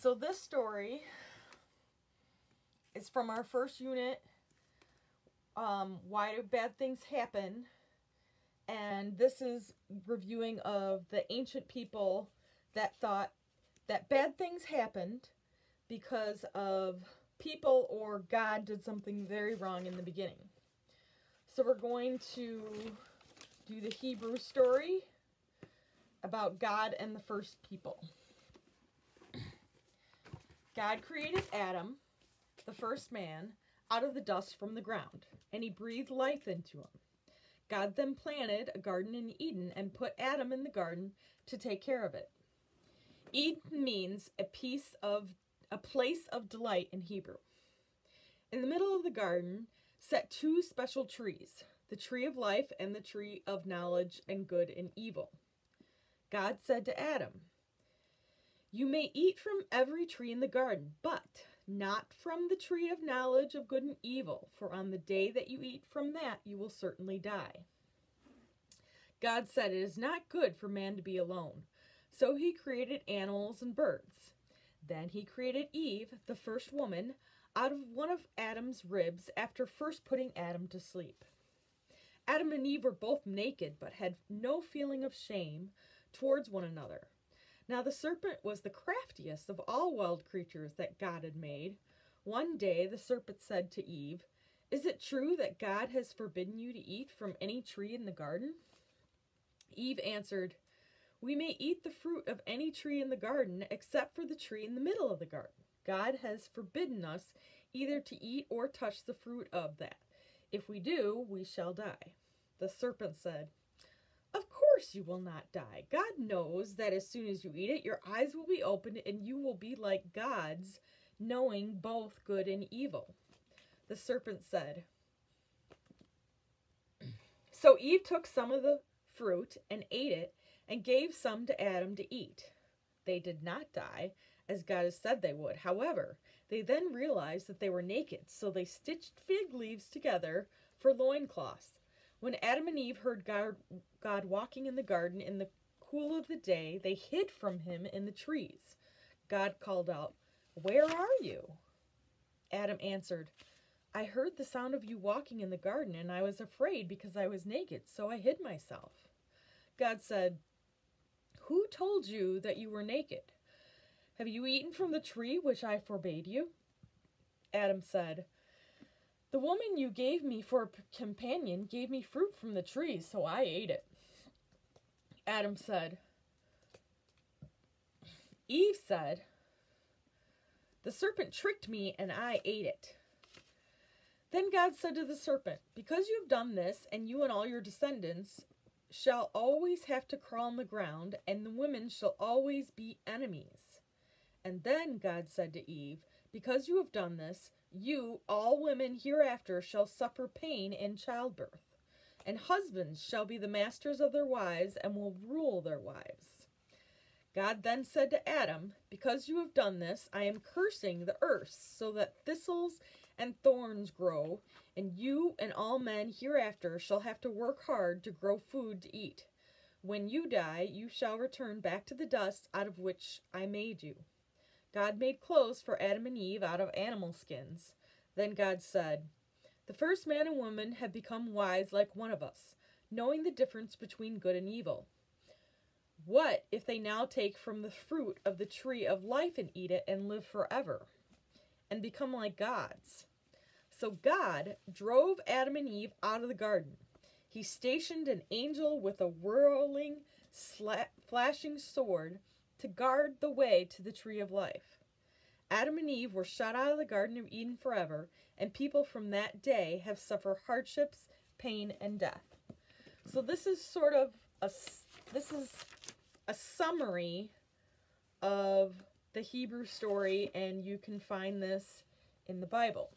So this story is from our first unit, Why Do Bad Things Happen? And this is reviewing of the ancient people that thought that bad things happened because of people or God did something very wrong in the beginning. So we're going to do the Hebrew story about God and the first people. God created Adam, the first man, out of the dust from the ground, and he breathed life into him. God then planted a garden in Eden and put Adam in the garden to take care of it. Eden means a place of delight in Hebrew. In the middle of the garden sat two special trees, the tree of life and the tree of knowledge and good and evil. God said to Adam, "You may eat from every tree in the garden, but not from the tree of knowledge of good and evil, for on the day that you eat from that, you will certainly die." God said, "It is not good for man to be alone." So he created animals and birds. Then he created Eve, the first woman, out of one of Adam's ribs after first putting Adam to sleep. Adam and Eve were both naked, but had no feeling of shame towards one another. Now the serpent was the craftiest of all wild creatures that God had made. One day the serpent said to Eve, "Is it true that God has forbidden you to eat from any tree in the garden?" Eve answered, "We may eat the fruit of any tree in the garden except for the tree in the middle of the garden. God has forbidden us either to eat or touch the fruit of that. If we do, we shall die." The serpent said, "Of course you will not die. God knows that as soon as you eat it, your eyes will be opened and you will be like gods, knowing both good and evil." The serpent said, So Eve took some of the fruit and ate it and gave some to Adam to eat. They did not die, as God had said they would. However, they then realized that they were naked, so they stitched fig leaves together for loincloths. When Adam and Eve heard God walking in the garden in the cool of the day, they hid from him in the trees. God called out, "Where are you?" Adam answered, "I heard the sound of you walking in the garden, and I was afraid because I was naked, so I hid myself." God said, "Who told you that you were naked? Have you eaten from the tree which I forbade you?" Adam said, "The woman you gave me for a companion gave me fruit from the tree, so I ate it." Eve said, "The serpent tricked me and I ate it." Then God said to the serpent, "Because you have done this, and you and all your descendants shall always have to crawl on the ground, and the women shall always be enemies." And then God said to Eve, "Because you have done this, you, all women hereafter, shall suffer pain in childbirth, and husbands shall be the masters of their wives and will rule their wives." God then said to Adam, "Because you have done this, I am cursing the earth so that thistles and thorns grow, and you and all men hereafter shall have to work hard to grow food to eat. When you die, you shall return back to the dust out of which I made you." God made clothes for Adam and Eve out of animal skins. Then God said, "The first man and woman have become wise like one of us, knowing the difference between good and evil. What if they now take from the fruit of the tree of life and eat it and live forever, and become like gods?" So God drove Adam and Eve out of the garden. He stationed an angel with a whirling, flashing sword to guard the way to the tree of life. Adam and Eve were shut out of the Garden of Eden forever, and people from that day have suffered hardships, pain, and death. So this is sort of a summary of the Hebrew story, and you can find this in the Bible.